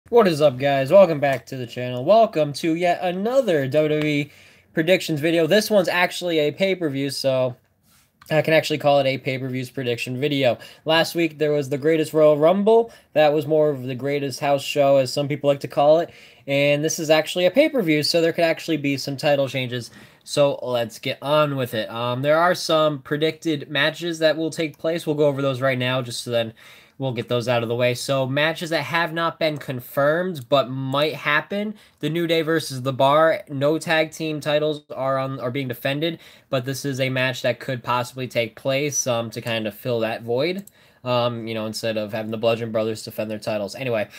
What is up, guys? Welcome back to the channel. Welcome to yet another WWE predictions video. This one's actually a pay-per-view, so I can actually call it a pay-per-views prediction video. Last week, there was the Greatest Royal Rumble. That was more of the Greatest House Show, as some people like to call it. And this is actually a pay-per-view, so there could actually be some title changes. So let's get on with it. There are some predicted matches that will take place. We'll go over those right now, just so then we'll get those out of the way. So matches that have not been confirmed but might happen. The New Day versus The Bar. No tag team titles are being defended, but this is a match that could possibly take place to kind of fill that void. Instead of having the Bludgeon Brothers defend their titles. Anyway,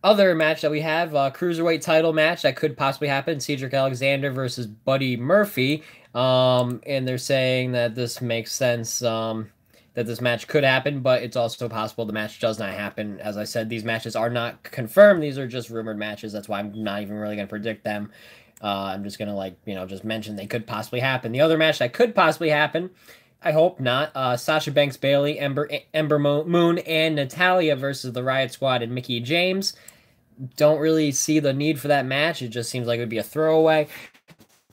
other match that we have, cruiserweight title match that could possibly happen: Cedric Alexander versus Buddy Murphy. And they're saying that this makes sense. That this match could happen, but it's also possible the match does not happen. As I said, these matches are not confirmed. These are just rumored matches. That's why I'm not even really going to predict them. I'm just going to, just mention they could possibly happen. The other match that could possibly happen, I hope not, Sasha Banks Bailey, Ember Moon, and Natalia versus the Riot Squad and Mickie James. Don't really see the need for that match. It just seems like it would be a throwaway.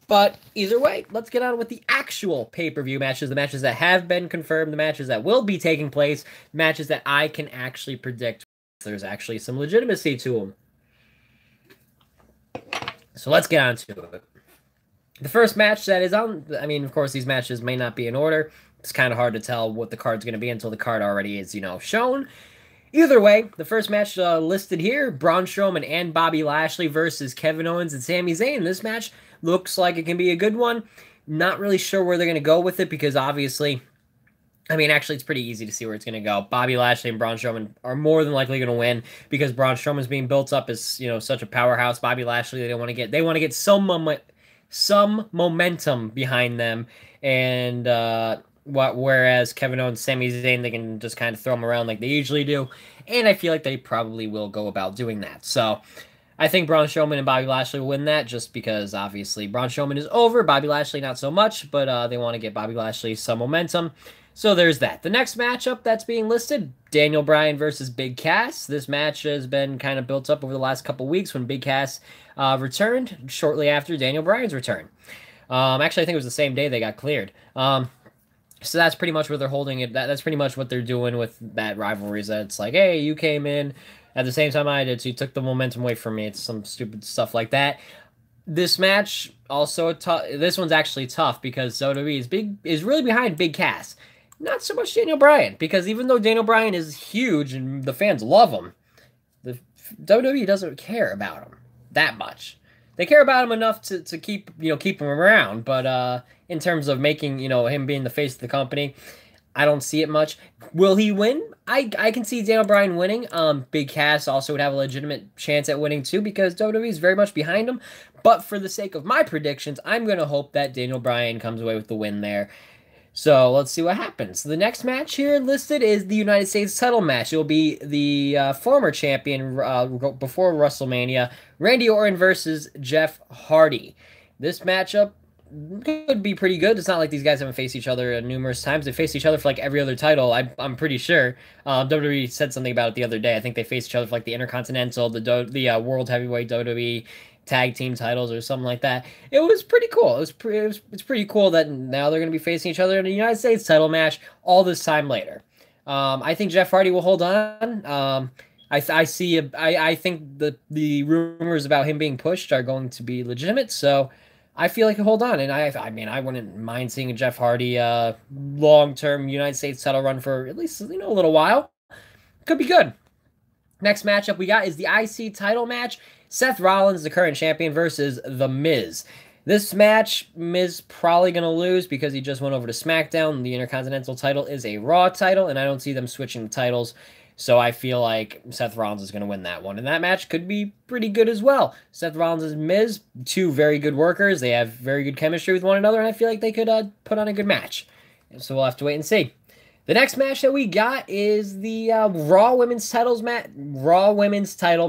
But either way, let's get on with the actual pay-per-view matches, the matches that have been confirmed, the matches that will be taking place, matches that I can actually predict. There's actually some legitimacy to them. So let's get on to it. The first match that is on, of course, these matches may not be in order. It's kind of hard to tell what the card's going to be until the card already is, shown. Either way, the first match listed here, Braun Strowman and Bobby Lashley versus Kevin Owens and Sami Zayn. This match looks like it can be a good one. Not really sure where they're going to go with it because obviously, actually it's pretty easy to see where it's going to go. Bobby Lashley and Braun Strowman are more than likely going to win because Braun Strowman's being built up as, such a powerhouse. Bobby Lashley, they want to get some momentum behind them, and whereas Kevin Owens, Sami Zayn, they can just kind of throw them around like they usually do, and I feel like they probably will go about doing that. So I think Braun Strowman and Bobby Lashley will win that just because obviously Braun Strowman is over, Bobby Lashley not so much, but they want to get Bobby Lashley some momentum. So there's that. The next matchup that's being listed, Daniel Bryan versus Big Cass. This match has been kind of built up over the last couple weeks when Big Cass returned shortly after Daniel Bryan's return. Actually, I think it was the same day they got cleared. So that's pretty much what they're holding it. That's pretty much what they're doing with that rivalry. Is that it's like, hey, you came in at the same time I did, so you took the momentum away from me. It's some stupid stuff like that. This match also this one's actually tough because WWE is really behind Big Cass. Not so much Daniel Bryan, because even though Daniel Bryan is huge and the fans love him, the WWE doesn't care about him that much. They care about him enough to keep him around, but in terms of making him being the face of the company, I don't see it much. Will he win? I can see Daniel Bryan winning. Big Cass also would have a legitimate chance at winning too because WWE is very much behind him. But for the sake of my predictions, I'm gonna hope that Daniel Bryan comes away with the win there. So let's see what happens. The next match here listed is the United States title match. It'll be the former champion before WrestleMania, Randy Orton versus Jeff Hardy. This matchup could be pretty good. It's not like these guys haven't faced each other numerous times. They faced each other for like every other title. I'm pretty sure. WWE said something about it the other day. I think they faced each other for like the Intercontinental, the World Heavyweight WWE tag team titles or something like that. It was pretty cool. It's pretty cool that now they're going to be facing each other in a United States title match all this time later. I think Jeff Hardy will hold on. I think the rumors about him being pushed are going to be legitimate. So I feel like he'll hold on, and I wouldn't mind seeing Jeff Hardy long-term United States title run for at least a little while. Could be good. Next matchup we got is the IC title match. Seth Rollins, the current champion, versus The Miz. This match, Miz probably going to lose because he just went over to SmackDown. The Intercontinental title is a Raw title, and I don't see them switching the titles. So I feel like Seth Rollins is going to win that one. And that match could be pretty good as well. Seth Rollins and Miz, two very good workers. They have very good chemistry with one another, and I feel like they could put on a good match. So we'll have to wait and see. The next match that we got is the Raw Women's title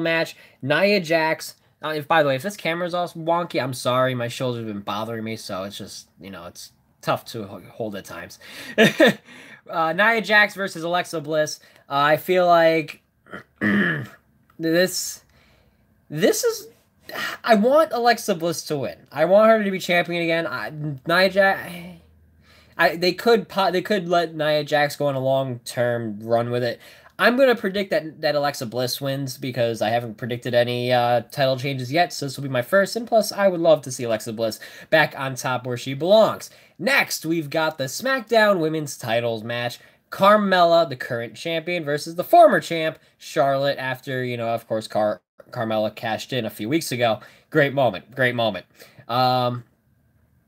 match. Nia Jax. By the way, if this camera's all wonky, I'm sorry. My shoulders have been bothering me, so it's just it's tough to hold at times. Nia Jax versus Alexa Bliss. I feel like this This is. I want Alexa Bliss to win. I want her to be champion again. Nia Jax. They could let Nia Jax go on a long term run with it. I'm gonna predict that Alexa Bliss wins because I haven't predicted any title changes yet, so this will be my first. And plus, I would love to see Alexa Bliss back on top where she belongs. Next, we've got the SmackDown Women's Titles match. Carmella, the current champion, versus the former champ, Charlotte, after, of course, Carmella cashed in a few weeks ago. Great moment. Great moment.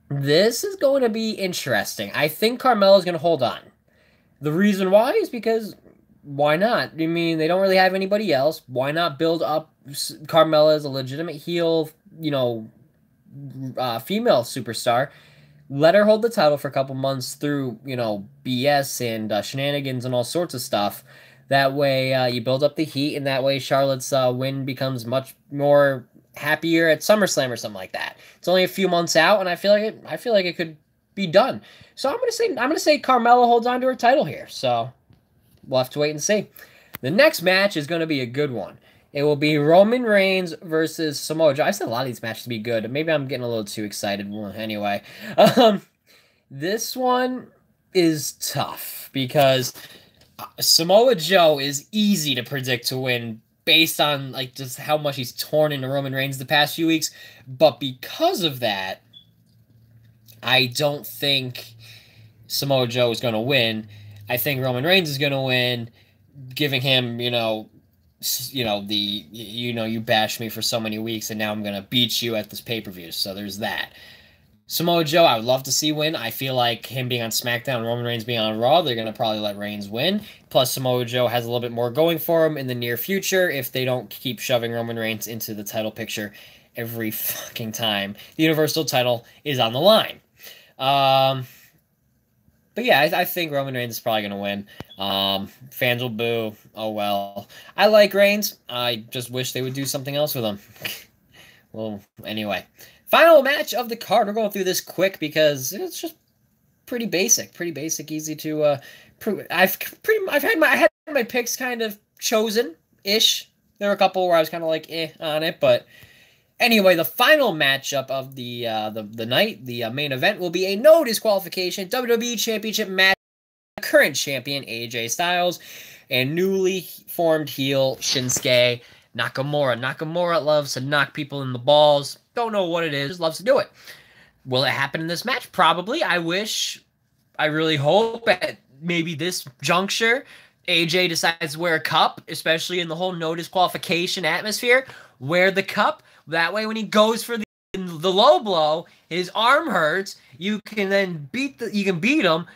This is going to be interesting. I think Carmella's going to hold on. The reason why is because why not? I mean, they don't really have anybody else. Why not build up Carmella as a legitimate heel, female superstar? Let her hold the title for a couple months through, BS and shenanigans and all sorts of stuff. That way, you build up the heat, and that way Charlotte's win becomes much more happier at SummerSlam or something like that. It's only a few months out, and I feel like it could be done. So I'm gonna say Carmella holds on to her title here. So we'll have to wait and see. The next match is gonna be a good one. It will be Roman Reigns versus Samoa Joe. I said a lot of these matches to be good. Maybe I'm getting a little too excited. Well, anyway, this one is tough because Samoa Joe is easy to predict to win based on just how much he's torn into Roman Reigns the past few weeks. But because of that, I don't think Samoa Joe is going to win. I think Roman Reigns is going to win, giving him, you bashed me for so many weeks and now I'm going to beat you at this pay-per-view. So there's that. Samoa Joe, I would love to see win. I feel like him being on SmackDown, Roman Reigns being on Raw, they're going to probably let Reigns win. Plus, Samoa Joe has a little bit more going for him in the near future if they don't keep shoving Roman Reigns into the title picture every fucking time the Universal title is on the line. But yeah, I think Roman Reigns is probably going to win. Fans will boo. Oh, well. I like Reigns. I just wish they would do something else with him. Well, anyway. Final match of the card. We're going through this quick because it's just pretty basic, easy to prove. I had my picks kind of chosen-ish. There were a couple where I was kind of like on it, but anyway, the final matchup of the night, the main event, will be a no disqualification WWE Championship match. Current champion AJ Styles and newly formed heel Shinsuke Nakamura. Nakamura loves to knock people in the balls. Don't know what it is, just loves to do it. Will it happen in this match? Probably. I really hope at maybe this juncture AJ decides to wear a cup, especially in the whole no disqualification atmosphere. Wear the cup. That way when he goes for the low blow, his arm hurts. You can beat him.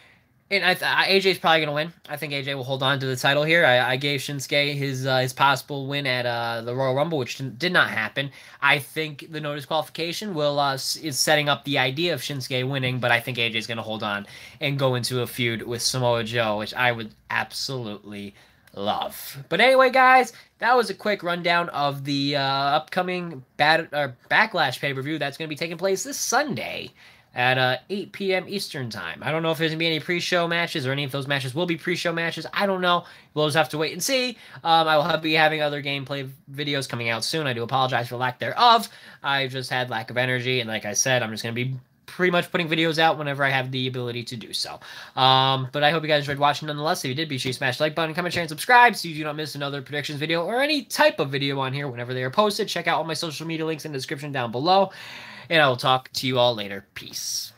And AJ's probably going to win. I think AJ will hold on to the title here. I gave Shinsuke his possible win at the Royal Rumble, which did not happen. I think the no disqualification is setting up the idea of Shinsuke winning, but I think AJ's going to hold on and go into a feud with Samoa Joe, which I would absolutely love. But anyway, guys, that was a quick rundown of the upcoming Backlash pay-per-view that's going to be taking place this Sunday at 8 p.m. Eastern Time. I don't know if there's going to be any pre-show matches or any of those matches will be pre-show matches. I don't know. We'll just have to wait and see. I will be having other gameplay videos coming out soon. I do apologize for lack thereof. I just had lack of energy, and like I said, I'm just going to be pretty much putting videos out whenever I have the ability to do so. But I hope you guys enjoyed watching nonetheless. If you did, be sure you smash the like button, comment, share, and subscribe so you do not miss another predictions video or any type of video on here whenever they are posted. Check out all my social media links in the description down below. And I will talk to you all later. Peace.